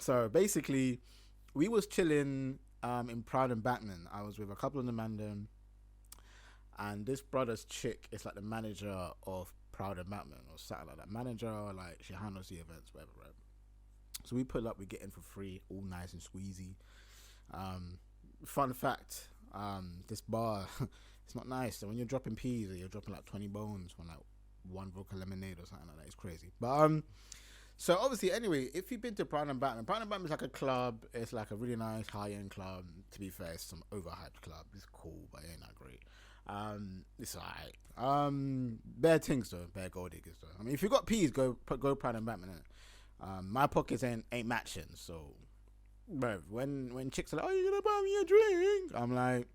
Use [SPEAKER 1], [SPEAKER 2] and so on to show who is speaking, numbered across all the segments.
[SPEAKER 1] So basically, we was chilling in Proud and Backman. I was with a couple of the man them, and this brother's chick is like the manager of Proud and Backman or something like that. Manager, or like she handles the events, whatever, right? So we pull up, we get in for free, all nice and squeezy. Um, Fun fact, this bar, it's not nice. So when you're dropping peas, you're dropping like 20 bones from like one vodka lemonade or something like that. It's crazy. But so obviously, anyway, if you've been to Brown and Batman is like a club. It's like a really nice high end club. To be fair, it's some overhyped club. It's cool, but it ain't that great. It's alright. Bare things though, bare gold diggers though. I mean, if you got peas, go Brown and Batman. My pockets ain't matching, so. Bro, when chicks are like, "Oh, you gonna buy me a drink?" I'm like,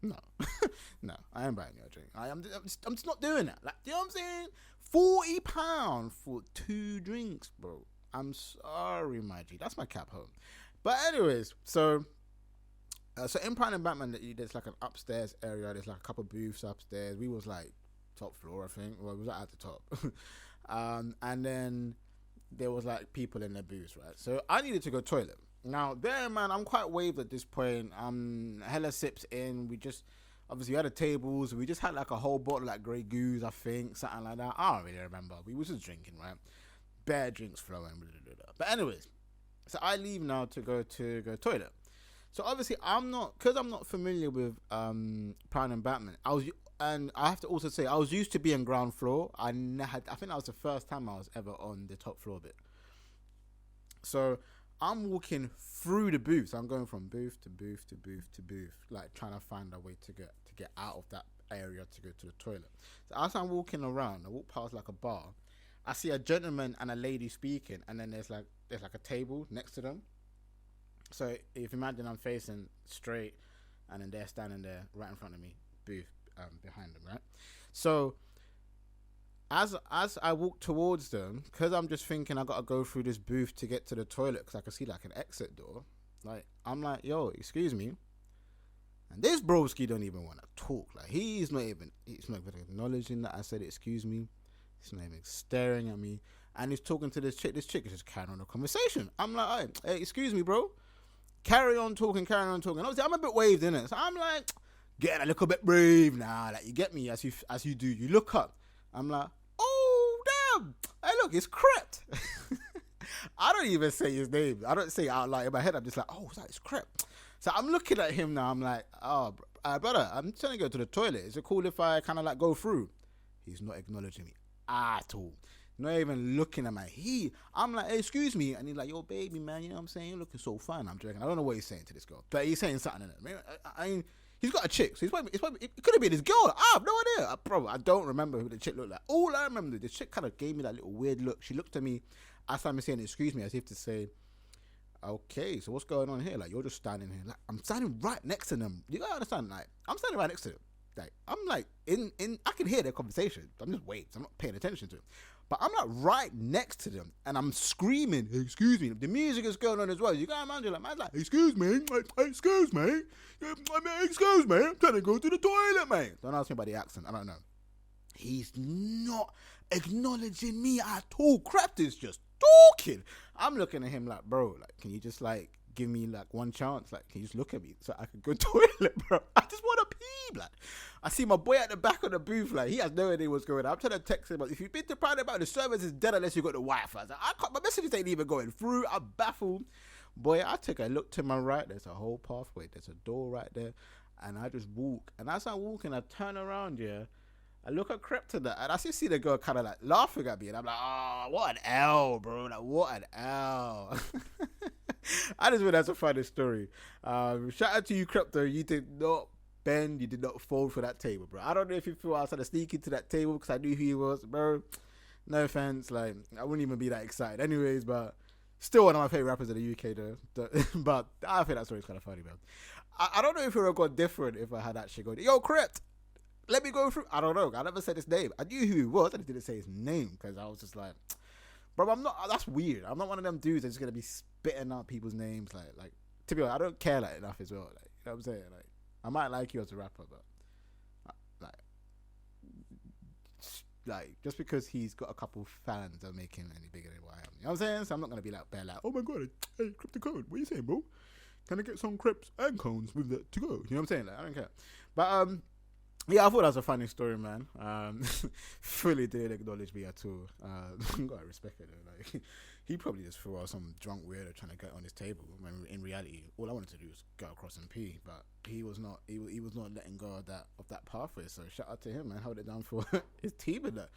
[SPEAKER 1] no, no, I ain't buying you a drink. I'm just not doing that. Like, you know what I'm saying? £40 for 2 drinks, bro. I'm sorry, my G. That's my cap home. But anyways, so in Prime and Batman, there's like an upstairs area. There's like a couple booths upstairs. We was like top floor, I think. Well, we was at the top, and then there was like people in their booths, right? So I needed to go toilet. Now, there, man, I'm quite waved at this point. Hella sips in. We just, obviously, we had the tables. We just had like a whole bottle of like Grey Goose, I think, something like that. I don't really remember. We was just drinking, right? Bare drinks flowing. Blah, blah, blah. But anyways, so I leave now to go toilet. So obviously, I'm not familiar with Prime and Batman. And I have to also say, I was used to being ground floor. I think that was the first time I was ever on the top floor bit. So I'm walking through the booths. I'm going from booth to booth to booth to booth, like trying to find a way to get out of that area to go to the toilet. So as I'm walking around, I walk past like a bar. I see a gentleman and a lady speaking, and then there's like a table next to them. So if you imagine I'm facing straight, and then they're standing there right in front of me, booth behind them, right? So as I walk towards them, because I'm just thinking I gotta go through this booth to get to the toilet, because I can see like an exit door. Like, I'm like, yo, excuse me. And this broski don't even want to talk. Like, he's not even acknowledging that I said excuse me. He's not even staring at me, and he's talking to this chick. This chick is just carrying on a conversation. I'm like, hey, excuse me, bro. Carry on talking. Obviously, I'm a bit waved in it, so I'm like, getting a little bit brave now. Like, you get me, as you do. You look up. I'm like, oh damn! Hey, look, it's Krept. I don't even say his name. I don't say it out loud in my head. I'm just like, oh, it's Krept. So I'm looking at him now. I'm like, oh, brother, I'm trying to go to the toilet. Is it cool if I kind of like go through? He's not acknowledging me at all. Not even looking at I'm like, hey, excuse me. And he's like, yo, baby, man, you know what I'm saying? You're looking so fine. I'm joking. I don't know what he's saying to this girl. But he's saying something in it. I mean, he's got a chick. So it could have been his girl. I have no idea. I don't remember who the chick looked like. All I remember, the chick kind of gave me that little weird look. She looked at me as I'm saying, excuse me, as if to say, okay, so what's going on here? Like, you're just standing here. Like, I'm standing right next to them. You gotta understand, like, I'm standing right next to them. Like, I'm like, I can hear their conversation. I'm just waiting. I'm not paying attention to it. But I'm like right next to them, and I'm screaming, excuse me. The music is going on as well. You gotta imagine, like, man's like, excuse me, excuse me, excuse me, I'm trying to go to the toilet, mate. Don't ask me about the accent, I don't know. He's not acknowledging me at all. Krept is just talking. I'm looking at him like, bro, like, can you just like give me like one chance? Like, can you just look at me so I can go toilet, bro? I just want to pee, like. I see my boy at the back of the booth, like, he has no idea what's going on. I'm trying to text him, but if you've been to Pride about the service is dead unless you got the Wi-Fi. My messages ain't even going through. I'm baffled. Boy, I take a look to my right. There's a whole pathway. There's a door right there. And I just walk. And as I'm walking, I turn around, yeah. I look at Krept to that, and I see the girl kind of like laughing at me, and I'm like, oh, what an L, bro. Like, what an L. I just think that's a funny story. Shout out to you, Krept, though. You did not bend, you did not fold for that table, bro. I don't know if you feel I was trying to sneak into that table because I knew who he was, bro. No offense, like, I wouldn't even be that excited anyways, but still one of my favorite rappers in the UK, though. But I think that story's kind of funny, man. I don't know if it would have gone different if I had actually gone, yo, Krept, let me go through. I don't know. I never said his name. I knew who he was. I just didn't say his name because I was just like, bro, I'm not. That's weird. I'm not one of them dudes that's just gonna be spitting out people's names. Like to be honest, I don't care like enough as well. Like, you know what I'm saying? Like, I might like you as a rapper, but like, like, just because he's got a couple fans don't make him any bigger than what I am. You know what I'm saying? So I'm not gonna be like bare like, oh my god, hey, Krept the code. What are you saying, bro? Can I get some crepes and cones with that to go? You know what I'm saying? Like, I don't care. But yeah, I thought that was a funny story, man. Fully didn't acknowledge me at all. Gotta respect it though. Like, he probably just threw out some drunk weirdo trying to get on his table. When in reality, all I wanted to do was go across and pee. But he was not. He was not letting go of that pathway. So shout out to him, man. Held it down for his team and that.